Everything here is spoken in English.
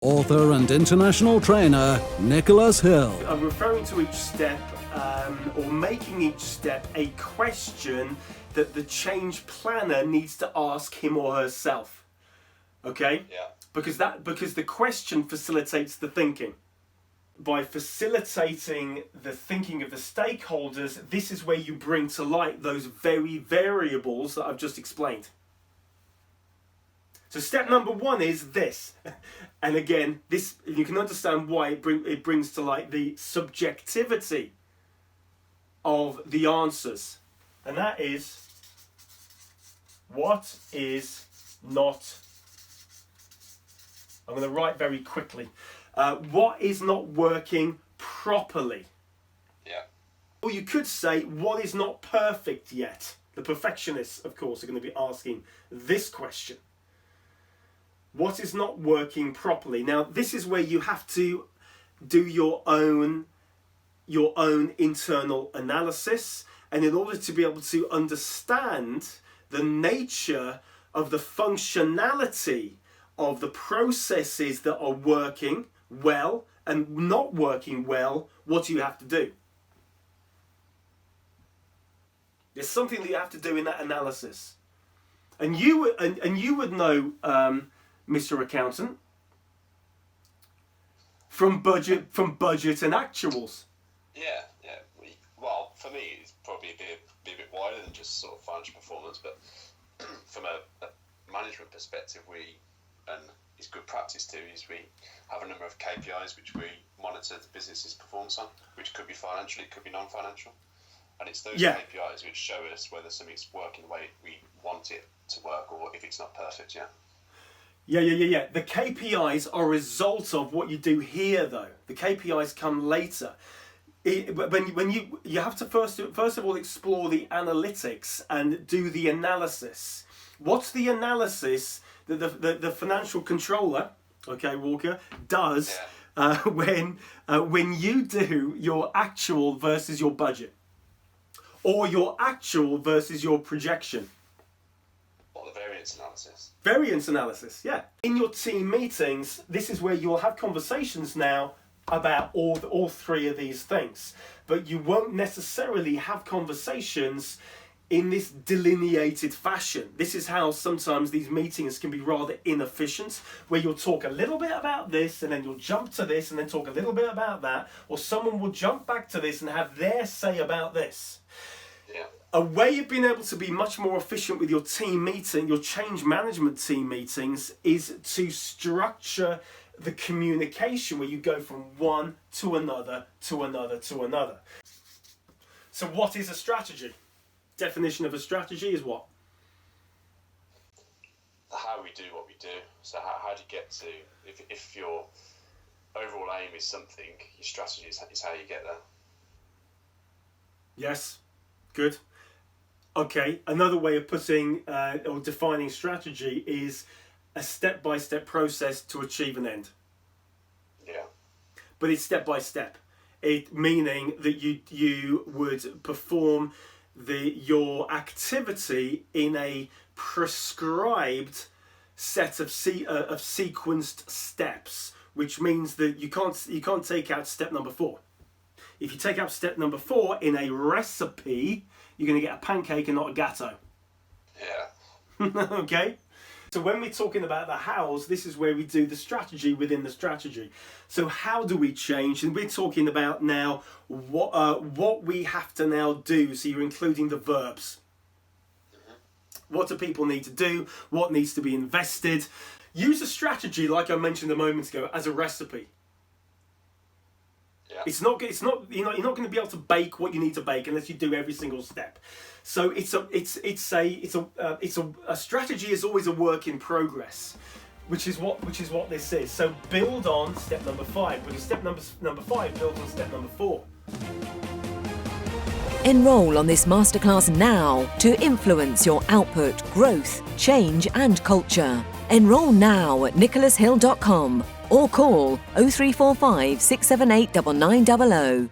Author and international trainer, Nicholas Hill. I'm referring to each step or making each step a question that the change planner needs to ask him or herself. Okay? Yeah. Because the question facilitates the thinking. By facilitating the thinking of the stakeholders, this is where you bring to light those very variables that I've just explained. So step number one is this, and again, this you can understand why it brings to light the subjectivity of the answers, and that is what is not. I'm going to write very quickly. What is not working properly? Yeah. Or you could say what is not perfect yet. The perfectionists, of course, are going to be asking this question. What is not working properly? Now, this is where you have to do your own internal analysis, and in order to be able to understand the nature of the functionality of the processes that are working well and not working well, what do you have to do? There's something that you have to do in that analysis, and you would know. Mr. Accountant, from budget and actuals. Yeah. Well, for me, it's probably be a bit wider than just sort of financial performance, but from a management perspective, and it's good practice too, is we have a number of KPIs which we monitor the business's performance on, which could be financial, it could be non-financial, and it's those KPIs which show us whether something's working the way we want it to work or if it's not perfect. Yeah. The KPIs are a result of what you do here, though. The KPIs come later. When you have to first of all explore the analytics and do the analysis. What's the analysis that the financial controller, okay, Walker, does when you do your actual versus your budget, or your actual versus your projection? Variance analysis, yeah. In your team meetings, this is where you'll have conversations now about all three of these things. But you won't necessarily have conversations in this delineated fashion. This is how sometimes these meetings can be rather inefficient, where you'll talk a little bit about this and then you'll jump to this and then talk a little bit about that, or someone will jump back to this and have their say about this. Yeah. A way of being able to be much more efficient with your team meeting, your change management team meetings, is to structure the communication where you go from one to another, to another, to another. So what is a strategy? Definition of a strategy is what? How we do what we do. So how do you get to, if your overall aim is something, your strategy is how you get there. Yes, good. Okay, another way of putting or defining strategy is a step-by-step process to achieve an end. Yeah. But it's step-by-step. It meaning that you would perform your activity in a prescribed set of sequenced steps, which means that you can't take out step number 4. If you take out step number 4 in a recipe, you're going to get a pancake and not a gatto. Yeah. Okay? So when we're talking about the hows, this is where we do the strategy within the strategy. So how do we change? And we're talking about now what we have to now do. So you're including the verbs. Mm-hmm. What do people need to do? What needs to be invested? Use a strategy, like I mentioned a moment ago, as a recipe. Yeah. It's not you're not going to be able to bake what you need to bake unless you do every single step. So a strategy is always a work in progress, which is what this is. So build on step number 5, because step number 5 builds on step number 4. Enroll on this masterclass now to influence your output, growth, change and culture. Enroll now at nicholashill.com or call 0345 678 9900.